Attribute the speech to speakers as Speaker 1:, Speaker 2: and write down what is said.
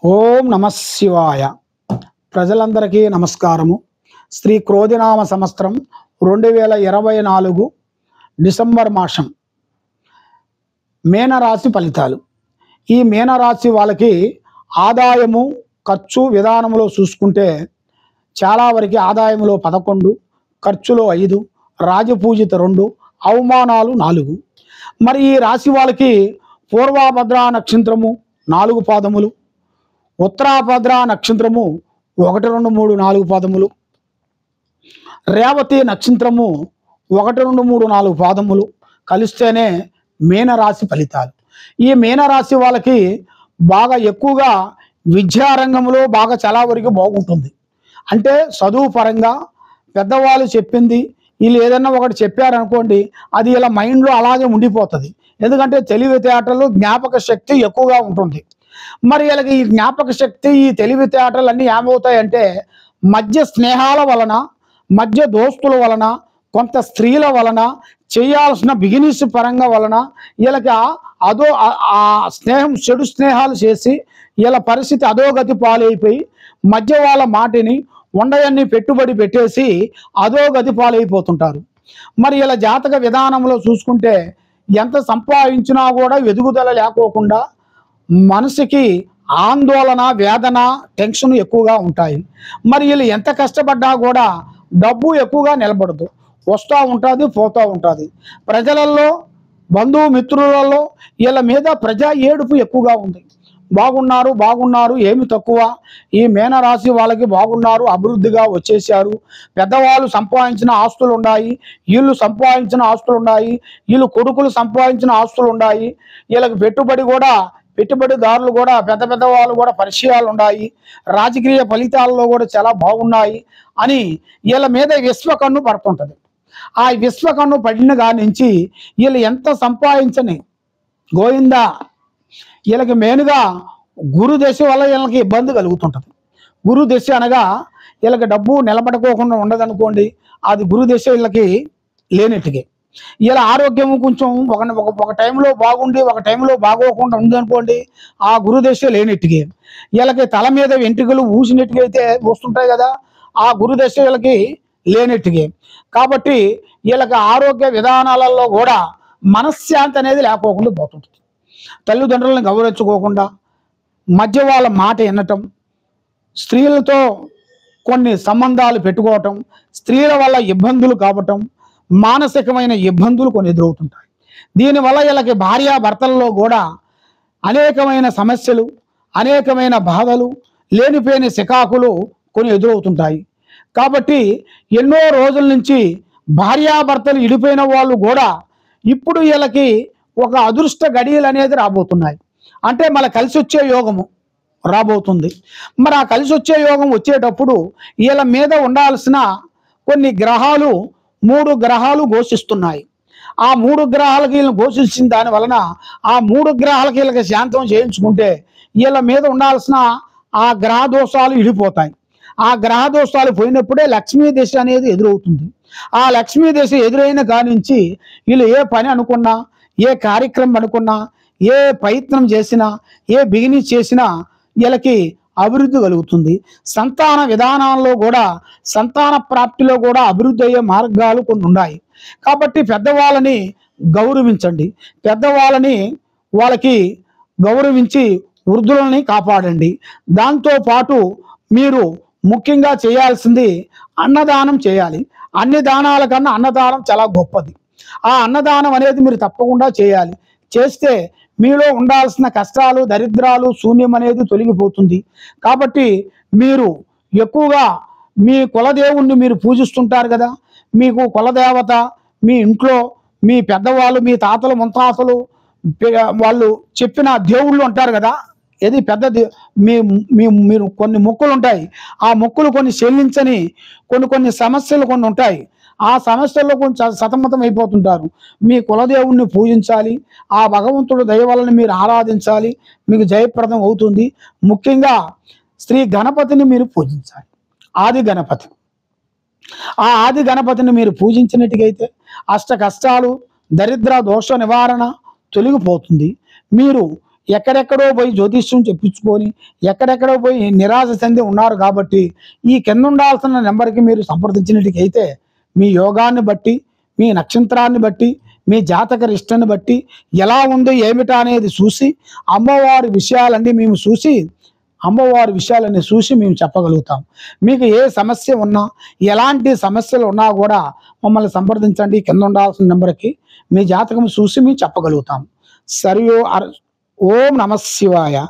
Speaker 1: ఓం నమః శివాయ. ప్రజలందరికీ నమస్కారము. శ్రీ క్రోధినామ సంవత్సరం 2024 డిసెంబర్ మాసం మేనరాశి ఫలితాలు. ఈ మేనరాశి వాళ్ళకి ఆదాయము ఖర్చు విధానంలో చూసుకుంటే చాలా వరకు ఆదాయంలో 11, ఖర్చులో 5, రాజపూజిత 2, అవమానాలు 4. మరి ఈ రాశి వాళ్ళకి పూర్వభద్ర నక్షత్రము 4 పాదములు, ఉత్తరాభద్ర నక్షత్రము 1, 2, 3, 4 పాదములు, రేవతి నక్షత్రము 1, 2, 3, 4 పాదములు కలిస్తేనే మీనరాశి ఫలితాలు. ఈ మీనరాశి వాళ్ళకి బాగా ఎక్కువగా విద్యారంగంలో బాగా చాలా వరకు బాగుంటుంది. అంటే చదువు పరంగా పెద్దవాళ్ళు చెప్పింది వీళ్ళు ఏదన్నా ఒకటి చెప్పారనుకోండి, అది ఇలా మైండ్లో అలాగే ఉండిపోతుంది. ఎందుకంటే తెలివితేటలు జ్ఞాపక శక్తి ఎక్కువగా ఉంటుంది. మరి వీళ్ళకి ఈ జ్ఞాపక శక్తి ఈ తెలివితేటలు అన్నీ ఏమవుతాయంటే మధ్య స్నేహాల వలన, మధ్య దోస్తుల వలన, కొంత స్త్రీల వలన, చేయాల్సిన బిజినెస్ పరంగా వలన వీళ్ళకి ఆ స్నేహం చెడు స్నేహాలు చేసి వీళ్ళ పరిస్థితి అధోగతి పాలైపోయి మధ్య వాళ్ళ మాటిని ఉండయన్ని పెట్టుబడి పెట్టేసి అధోగతి పాలైపోతుంటారు. మరి ఇలా జాతక విధానంలో చూసుకుంటే ఎంత సంపాదించినా కూడా ఎదుగుదల లేకోకుండా మనసుకి ఆందోళన, వేదన, టెన్షన్ ఎక్కువగా ఉంటాయి. మరి వీళ్ళు ఎంత కష్టపడ్డా కూడా డబ్బు ఎక్కువగా నిలబడదు, వస్తూ ఉంటుంది, పోతూ ఉంటుంది. ప్రజలలో, బంధువు మిత్రులలో వీళ్ళ మీద ప్రజా ఏడుపు ఎక్కువగా ఉంది. బాగున్నారు బాగున్నారు ఏమి తక్కువ, ఈ మీనరాశి వాళ్ళకి బాగున్నారు, అభివృద్ధిగా వచ్చేసారు, పెద్దవాళ్ళు సంపాదించిన ఆస్తులు ఉన్నాయి, వీళ్ళు సంపాదించిన ఆస్తులు ఉన్నాయి, వీళ్ళు కొడుకులు సంపాదించిన ఆస్తులు ఉన్నాయి, వీళ్ళకి పెట్టుబడిదారులు కూడా పెద్ద పెద్ద వాళ్ళు కూడా పరిచయాలు ఉన్నాయి, రాజకీయ ఫలితాల్లో కూడా చాలా బాగున్నాయి అని వీళ్ళ మీద విశ్వకన్ను పడుతుంటుంది. ఆ విశ్వకన్ను పడిన కాడి నుంచి వీళ్ళు ఎంత సంపాదించని గోయిందా, వీళ్ళకి మెయిన్గా గురు దశ వల్ల వీళ్ళకి ఇబ్బంది కలుగుతుంటుంది. గురు దశ అనగా వీళ్ళకి డబ్బు నిలబడుకోకుండా ఉండదనుకోండి, అది గురు దశ వీళ్ళకి లేనట్టుగా. ఇలా ఆరోగ్యం కొంచెం ఒక టైంలో బాగుండి ఒక టైంలో బాగోకుండా ఉందనుకోండి, ఆ గురుదశ లేనట్టుగా. వీళ్ళకి తల మీద వెంట్రుకలు ఊసినట్టుగా అయితే వస్తుంటాయి కదా, ఆ గురుదశ వీళ్ళకి లేనట్టుగా. కాబట్టి వీళ్ళకి ఆరోగ్య విధానాలలో కూడా మనశ్శాంతి అనేది లేకోకుండా పోతుంటుంది. తల్లిదండ్రులను గౌరవించుకోకుండా మధ్య వాళ్ళ మాట వినటం, స్త్రీలతో కొన్ని సంబంధాలు పెట్టుకోవటం, స్త్రీల వల్ల ఇబ్బందులు కావటం, మానసికమైన ఇబ్బందులు కొన్ని ఎదురవుతుంటాయి. దీనివల్ల వీళ్ళకి భార్యాభర్తల్లో కూడా అనేకమైన సమస్యలు, అనేకమైన బాధలు, లేనిపోయిన సికాకులు కొన్ని ఎదురవుతుంటాయి. కాబట్టి ఎన్నో రోజుల నుంచి భార్యాభర్తలు ఇడిపోయిన వాళ్ళు కూడా ఇప్పుడు వీళ్ళకి ఒక అదృష్ట గడియలు అనేది రాబోతున్నాయి. అంటే మళ్ళీ కలిసి వచ్చే యోగము రాబోతుంది. మరి ఆ కలిసి వచ్చే యోగం వచ్చేటప్పుడు వీళ్ళ మీద ఉండాల్సిన కొన్ని గ్రహాలు 3 గ్రహాలు ఘోషిస్తున్నాయి. ఆ 3 గ్రహాలకి వీళ్ళని ఘోషించిన దాని వలన ఆ 3 గ్రహాలకి వీళ్ళకి శాంతం చేయించుకుంటే వీళ్ళ మీద ఉండాల్సిన ఆ గ్రహ దోషాలు ఇడిపోతాయి. ఆ గ్రహ దోషాలు పోయినప్పుడే లక్ష్మీ దశ అనేది ఎదురవుతుంది. ఆ లక్ష్మీ దశ ఎదురైన కానించి వీళ్ళు ఏ పని అనుకున్నా, ఏ కార్యక్రమం అనుకున్నా, ఏ ప్రయత్నం చేసినా, ఏ బిగినింగ్ చేసినా వీళ్ళకి అభివృద్ధి కలుగుతుంది. సంతాన విధానాల్లో కూడా, సంతాన ప్రాప్తిలో కూడా అభివృద్ధి అయ్యే మార్గాలు కొన్ని ఉన్నాయి. కాబట్టి పెద్దవాళ్ళని గౌరవించండి, పెద్దవాళ్ళని వాళ్ళకి గౌరవించి వృద్ధులని కాపాడండి. దాంతోపాటు మీరు ముఖ్యంగా చేయాల్సింది అన్నదానం చేయాలి. అన్ని దానాల కన్నా అన్నదానం చాలా గొప్పది. ఆ అన్నదానం అనేది మీరు తప్పకుండా చేయాలి. చేస్తే మీలో ఉండాల్సిన కష్టాలు, దరిద్రాలు, శూన్యం అనేది తొలగిపోతుంది. కాబట్టి మీరు ఎక్కువగా మీ కులదేవుణ్ణి మీరు పూజిస్తుంటారు కదా, మీకు కులదేవత మీ ఇంట్లో మీ పెద్దవాళ్ళు, మీ తాతలు ముత్తాతలు వాళ్ళు చెప్పిన దేవుళ్ళు ఉంటారు కదా, ఏది పెద్దది మీరు కొన్ని మొక్కులు ఉంటాయి. ఆ మొక్కులు కొన్ని చెల్లించని కొన్ని సమస్యలు కొన్ని ఉంటాయి. ఆ సమస్యల్లో కొంచెం సతమతం అయిపోతుంటారు. మీ కులదేవుణ్ణి పూజించాలి, ఆ భగవంతుడు దయ వలన మీరు ఆరాధించాలి, మీకు జయప్రదం అవుతుంది. ముఖ్యంగా శ్రీ గణపతిని మీరు పూజించాలి, ఆది గణపతి. ఆ ఆది గణపతిని మీరు పూజించినట్టుగైతే అష్ట కష్టాలు, దరిద్ర దోష నివారణ తొలగిపోతుంది. మీరు ఎక్కడెక్కడో పోయి జ్యోతిష్యం చెప్పించుకొని ఎక్కడెక్కడో పోయి నిరాశ చెంది ఉన్నారు. కాబట్టి ఈ కింద ఉండాల్సిన నెంబర్కి మీరు సంప్రదించినట్టుకైతే మీ యోగాన్ని బట్టి, మీ నక్షత్రాన్ని బట్టి, మీ జాతక రిష్టాన్ని బట్టి ఎలా ఉందో ఏమిటా అనేది చూసి అమ్మవారి విషయాలన్నీ మేము చెప్పగలుగుతాం. మీకు ఏ సమస్య ఉన్నా, ఎలాంటి సమస్యలు ఉన్నా కూడా మమ్మల్ని సంప్రదించండి. కింద ఉండాల్సిన నెంబర్కి మీ జాతకం చూసి మేము చెప్పగలుగుతాం. ఓం నమ శివాయ.